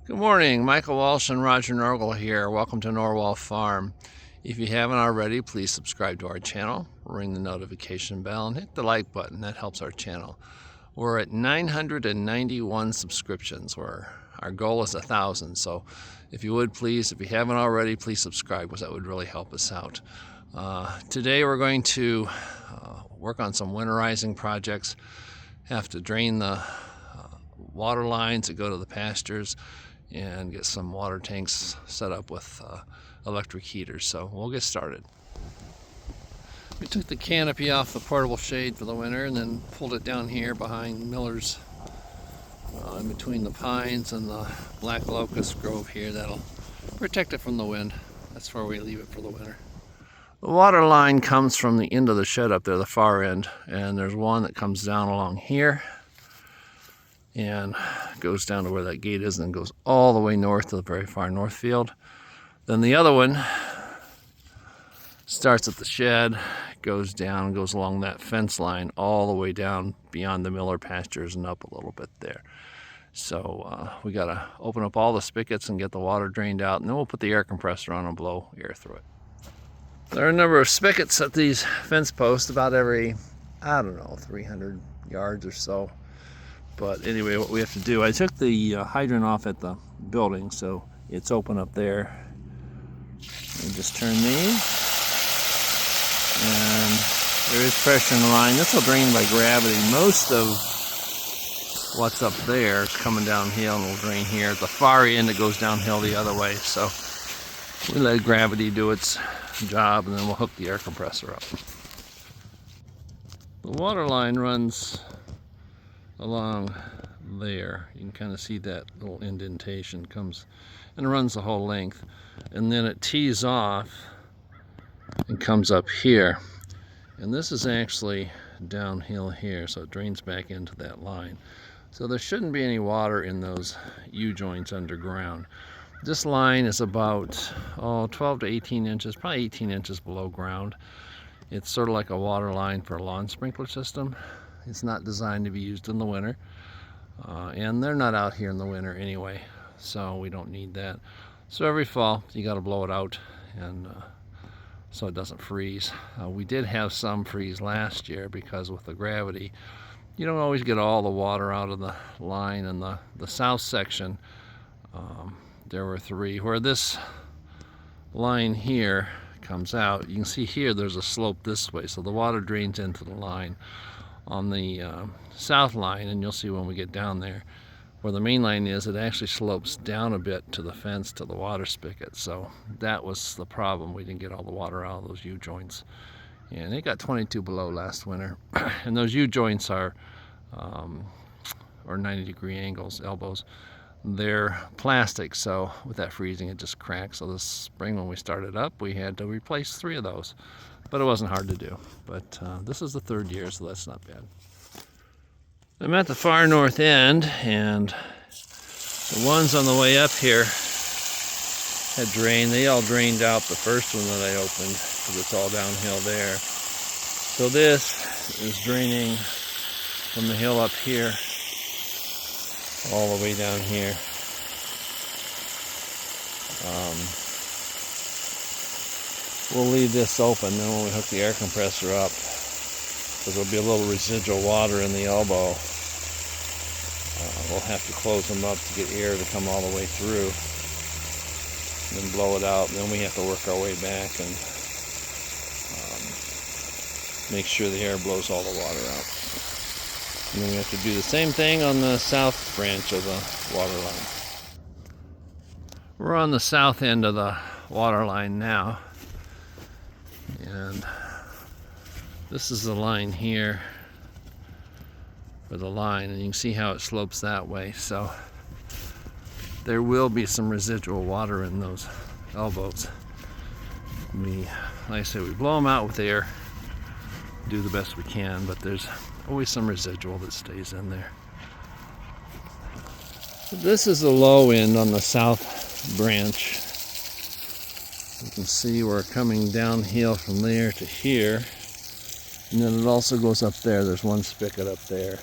Good morning, Michael Walsh and Roger Norgel here. Welcome to Norwal Farm. If you haven't already, please subscribe to our channel, ring the notification bell, and hit the like button. That helps our channel. We're at 991 subscriptions, where our goal is 1,000. So if you would please, if you haven't already, please subscribe, because that would really help us out. Today we're going to work on some winterizing projects. Have to drain the water lines that go to the pastures and get some water tanks set up with electric heaters. So we'll get started. We took the canopy off the portable shade for the winter and then pulled it down here behind Miller's, in between the pines and the black locust grove here. That'll protect it from the wind. That's where we leave it for the winter. The water line comes from the end of the shed up there, the far end, and there's one that comes down along here and goes down to where that gate is and goes all the way north to the very far north field. Then the other one starts at the shed, goes down, goes along that fence line all the way down beyond the Miller pastures and up a little bit there. So we got to open up all the spigots and get the water drained out, and then we'll put the air compressor on and blow air through it. There are a number of spigots at these fence posts, about every, 300 yards or so. But anyway, what we have to do, I took the hydrant off at the building, so it's open up there. And just turn these, and there is pressure in the line. This will drain by gravity. Most of what's up there is coming downhill and will drain here. At the far end, it goes downhill the other way. So we let gravity do its job, and then we'll hook the air compressor up. The water line runs along there. You can kind of see that little indentation comes and runs the whole length, and then it tees off and comes up here, and this is actually downhill here, so it drains back into that line. So there shouldn't be any water in those U-joints underground. This line is about 12 to 18 inches, probably 18 inches below ground. It's sort of like a water line for a lawn sprinkler system. It's not designed to be used in the winter, and they're not out here in the winter anyway, so we don't need that. So every fall you got to blow it out, and so it doesn't freeze. We did have some freeze last year because with the gravity you don't always get all the water out of the line. And the south section, there were 3 where this line here comes out. You can see here there's a slope this way, so the water drains into the line on the south line, and you'll see when we get down there where the main line is, it actually slopes down a bit to the fence, to the water spigot. So that was the problem. We didn't get all the water out of those U-joints, and it got 22 below last winter. And those U-joints are 90-degree angles, elbows. They're plastic, so with that freezing it just cracks. So this spring when we started up, we had to replace 3 of those, but it wasn't hard to do. But this is the 3rd year, so that's not bad. I'm at the far north end, and the ones on the way up here had drained. They all drained out the first one that I opened, because it's all downhill there. So this is draining from the hill up here all the way down here. We'll leave this open, then when we hook the air compressor up, because there'll be a little residual water in the elbow, we'll have to close them up to get air to come all the way through, and then blow it out, and then we have to work our way back and make sure the air blows all the water out. And then we have to do the same thing on the south branch of the water line. We're on the south end of the water line now, and this is the line here for the line, and you can see how it slopes that way. So there will be some residual water in those elbows. Like I said, we blow them out with air, do the best we can, but there's always some residual that stays in there. This is the low end on the south branch. You can see we're coming downhill from there to here, and then it also goes up there. There's one spigot up there,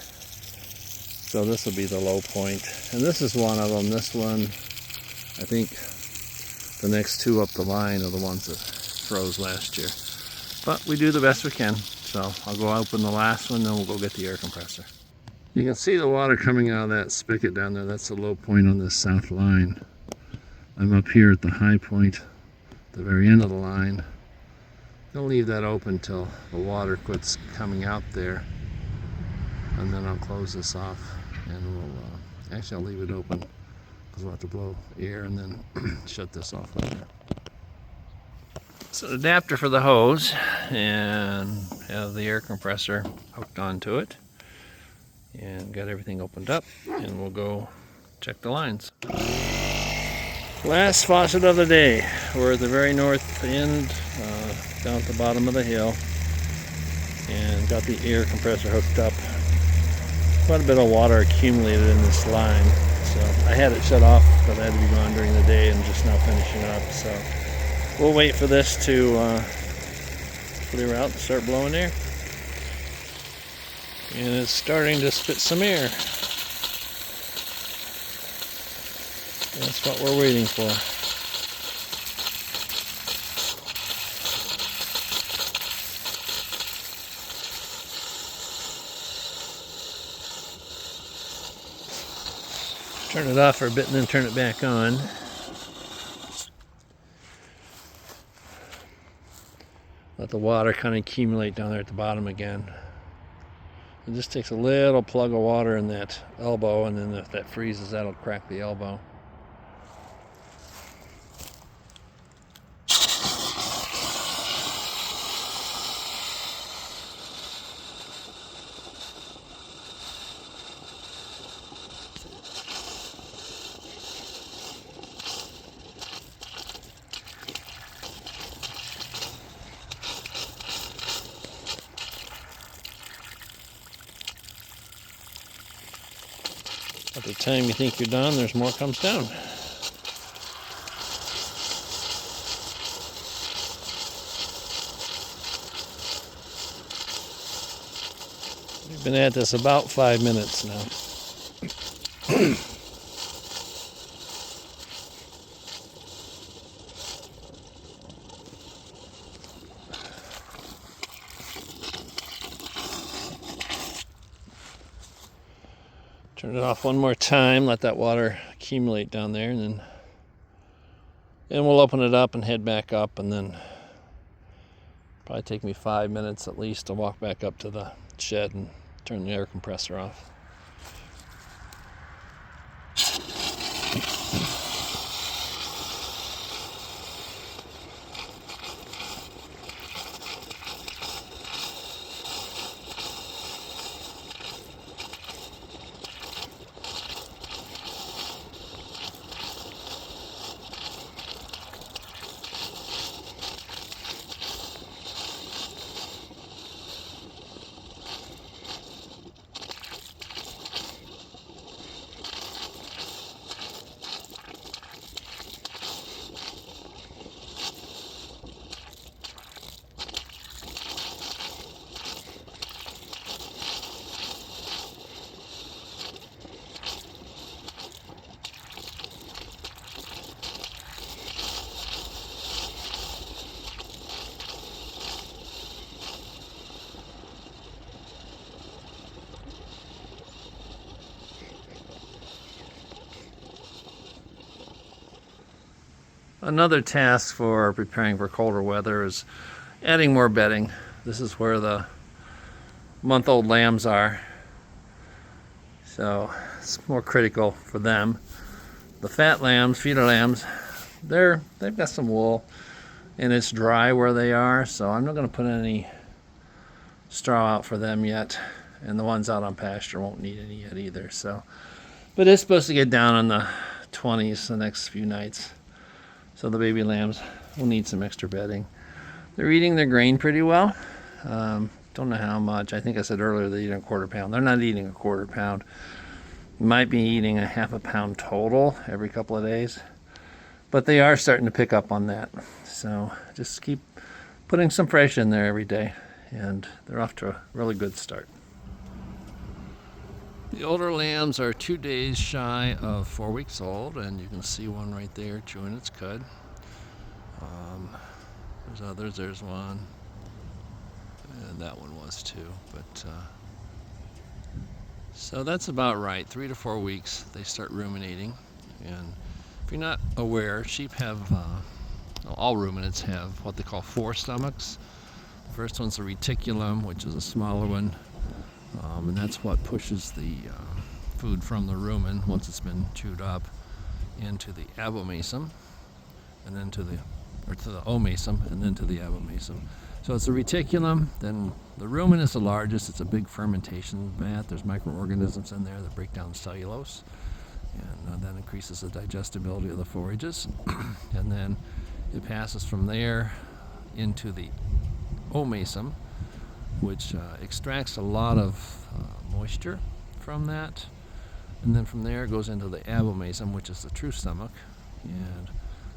So this will be the low point. And this is one of them. This one, I think the next two up the line are the ones that froze last year. But we do the best we can. So I'll go open the last one, then we'll go get the air compressor. You can see the water coming out of that spigot down there. That's the low point on this south line. I'm up here at the high point, the very end of the line. I'll leave that open till the water quits coming out there, and then I'll close this off, and we'll actually I'll leave it open because we'll have to blow air and then shut this off later. So the adapter for the hose, and have the air compressor hooked onto it, and got everything opened up, and we'll go check the lines. Last faucet of the day. We're at the very north end, down at the bottom of the hill, and got the air compressor hooked up. Quite a bit of water accumulated in this line, so I had it shut off because I had to be gone during the day and just now finishing up. So we'll wait for this to clear out and start blowing air. And it's starting to spit some air. That's what we're waiting for. Turn it off for a bit and then turn it back on. Let the water kind of accumulate down there at the bottom again. It just takes a little plug of water in that elbow, and then if that freezes, that'll crack the elbow. At the time you think you're done, there's more comes down. We've been at this about 5 minutes now. Turn it off one more time, let that water accumulate down there, and then we'll open it up and head back up, and then probably take me 5 minutes at least to walk back up to the shed and turn the air compressor off. Another task for preparing for colder weather is adding more bedding. This is where the month-old lambs are, so it's more critical for them. The fat lambs, feeder lambs, they've got some wool and it's dry where they are, so I'm not going to put any straw out for them yet, and the ones out on pasture won't need any yet either. So, but it's supposed to get down in the 20s the next few nights. So the baby lambs will need some extra bedding. They're eating their grain pretty well. Don't know how much. I think I said earlier they eat a quarter pound. They're not eating a quarter pound. Might be eating a half a pound total every couple of days. But they are starting to pick up on that. So just keep putting some fresh in there every day, and they're off to a really good start. The older lambs are 2 days shy of 4 weeks old, and you can see one right there chewing its cud. There's others, there's one, and that one was too. But so that's about right. 3 to 4 weeks they start ruminating. And if you're not aware, sheep have, all ruminants have what they call 4 stomachs. The first one's the reticulum, which is a smaller one. And that's what pushes the food from the rumen once it's been chewed up into the abomasum, and then to the omasum, and then to the abomasum. So it's the reticulum, then the rumen is the largest. It's a big fermentation vat. There's microorganisms in there that break down cellulose, and that increases the digestibility of the forages. And then it passes from there into the omasum, which extracts a lot of moisture from that, and then from there it goes into the abomasum, which is the true stomach, and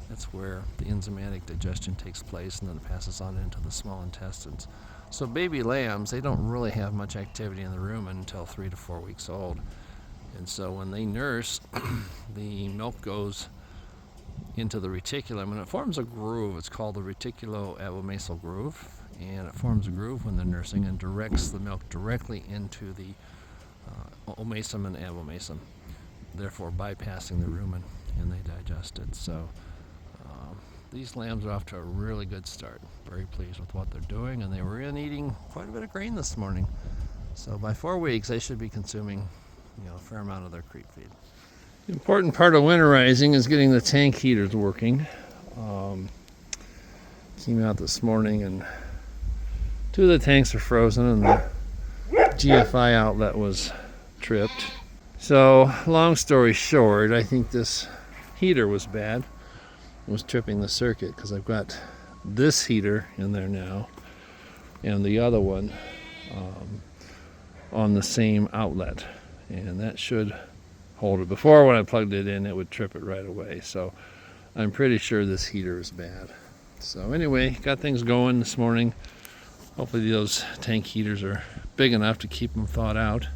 that's where the enzymatic digestion takes place, and then it passes on into the small intestines. So baby lambs, they don't really have much activity in the rumen until 3 to 4 weeks old, and so when they nurse, the milk goes into the reticulum, and it forms a groove. It's called the reticulo-abomasal groove, and it forms a groove when they're nursing and directs the milk directly into the omasum and abomasum, therefore bypassing the rumen, and they digest it. So these lambs are off to a really good start. Very pleased with what they're doing, and they were eating quite a bit of grain this morning. So by 4 weeks, they should be consuming, a fair amount of their creep feed. The important part of winterizing is getting the tank heaters working. Came out this morning, and 2 of the tanks are frozen, and the GFI outlet was tripped. So, long story short, I think this heater was bad. It was tripping the circuit, because I've got this heater in there now and the other one on the same outlet, and that should hold it. Before, when I plugged it in, it would trip it right away. So I'm pretty sure this heater is bad. So anyway, got things going this morning. Hopefully those tank heaters are big enough to keep them thawed out.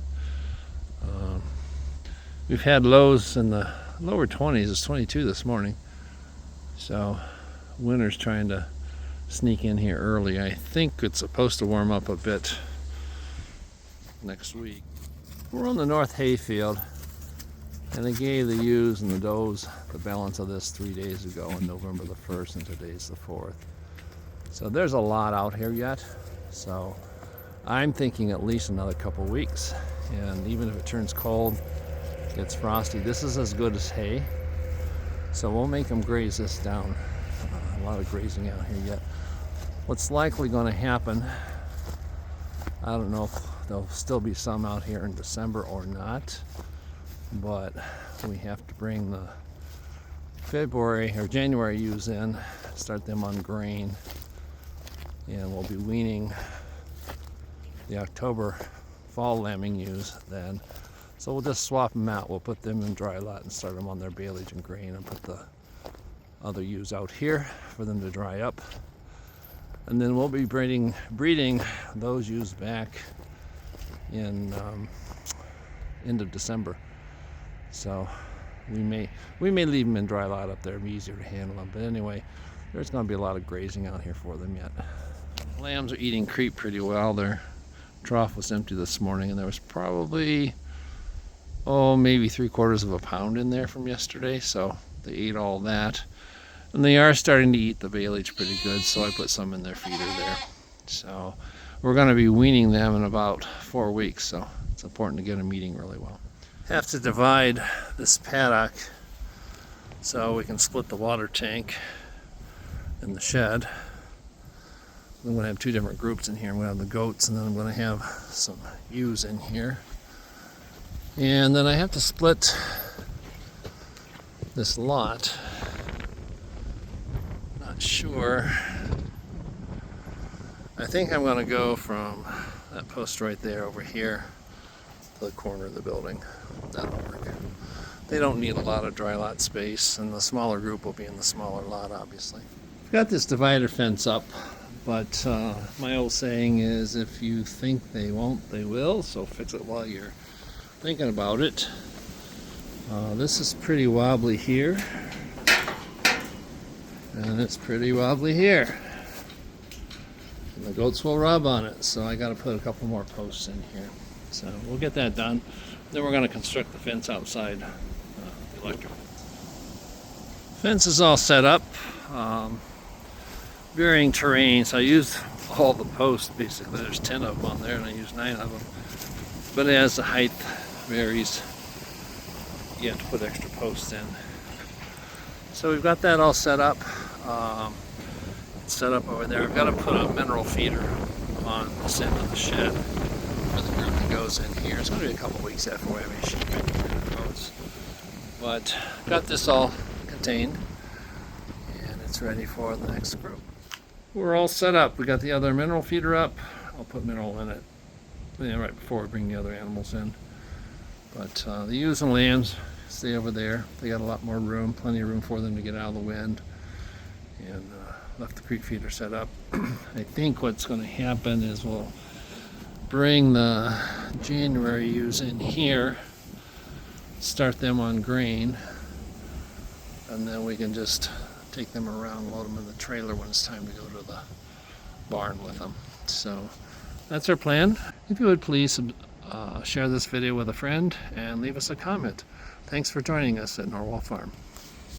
We've had lows in the lower 20s. It's 22 this morning. So winter's trying to sneak in here early. I think it's supposed to warm up a bit next week. We're on the north hayfield, and I gave the ewes and the does the balance of this 3 days ago on November the 1st, and today's the 4th. So there's a lot out here yet. So I'm thinking at least another couple weeks. And even if it turns cold, gets frosty, this is as good as hay. So we'll make them graze this down. A lot of grazing out here yet. What's likely going to happen, I don't know if there'll still be some out here in December or not, but we have to bring the February or January ewes in, start them on grain, and we'll be weaning the October fall lambing ewes then. So we'll just swap them out. We'll put them in dry lot and start them on their baleage and grain, and put the other ewes out here for them to dry up. And then we'll be breeding those ewes back in end of December. So we may leave them in dry lot up there. It'll be easier to handle them. But anyway, there's going to be a lot of grazing out here for them yet. Lambs are eating creep pretty well. Their trough was empty this morning, and there was probably maybe 3/4 of a pound in there from yesterday. So they ate all that, and they are starting to eat the baleage pretty good. So I put some in their feeder there. So we're going to be weaning them in about 4 weeks. So it's important to get them eating really well. Have to divide this paddock so we can split the water tank in the shed. I'm going to have 2 different groups in here. I'm going to have the goats, and then I'm going to have some ewes in here. And then I have to split this lot. Not sure. I think I'm going to go from that post right there over here to the corner of the building. That'll work. They don't need a lot of dry lot space, and the smaller group will be in the smaller lot, obviously. I've got this divider fence up, but my old saying is, if you think they won't, they will, so fix it while you're thinking about it. This is pretty wobbly here, and it's pretty wobbly here. And the goats will rub on it, so I got to put a couple more posts in here. So we'll get that done. Then we're going to construct the fence outside, the electrical. Fence is all set up. Varying terrain, so I used all the posts basically. There's 10 of them on there, and I used 9 of them. But as the height varies, you have to put extra posts in. So we've got that all set up. It's set up over there. I've got to put a mineral feeder on this end of the shed for the group that goes in here. It's going to be a couple weeks after we have any sheep in here and goats. But got this all contained, and it's ready for the next group. We're all set up. We got the other mineral feeder up. I'll put mineral in it right before we bring the other animals in. But the ewes and lambs stay over there. They got a lot more room, plenty of room for them to get out of the wind. And left the creek feeder set up. I think what's going to happen is we'll bring the January ewes in here, start them on grain, and then we can just take them around, load them in the trailer when it's time to go to the barn with them. So that's our plan. If you would please share this video with a friend and leave us a comment. Thanks for joining us at Norwal Farm.